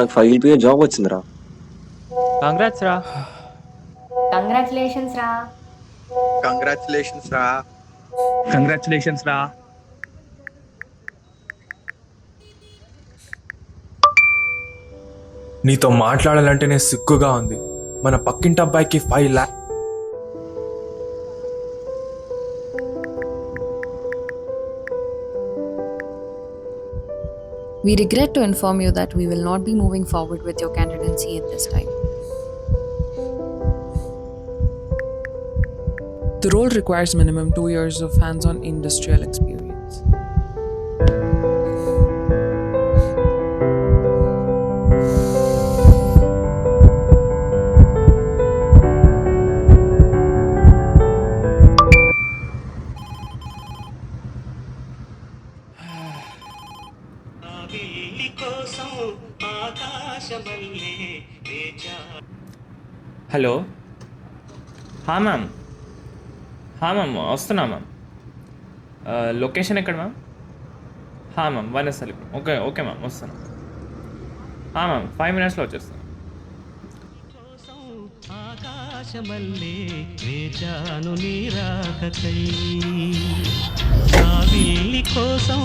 నాకు 5 LPA job వచ్చిందిరా. Congrats రా. కంగ్రాచులేషన్స్ రా. కంగ్రాచులేషన్స్ రా. కంగ్రాచులేషన్స్ రా. నీతో మాట్లాడాలంటేనే సిగ్గుగా ఉంది. మన పక్కింటి అబ్బాయికి 5 lakh. We regret to inform you that we will not be moving forward with your candidacy at this time. The role requires minimum 2 years of hands-on industrial experience. Hello. Ma'am వస్తున్నా ma'am. Location ఎక్కడ ma'am? Ma'am Vanasthali. Okay ma'am వస్తాను. Ma'am 5 minutesలో వచ్చేస్తాను. ఆకాశమల్లే వేచాను నీరాకకై, జాబిల్లి కోసం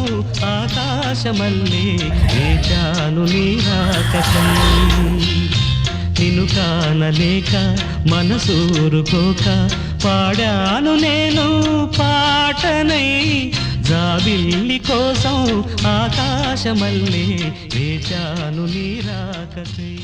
ఆకాశమల్లే వేచాను నీరాకకై, నిన్ను కానలేక మనసూరుకోక పాడాను నేను పాటనై, జాబిల్లి కోసం ఆకాశమల్లే వేచాను నీరాకకై.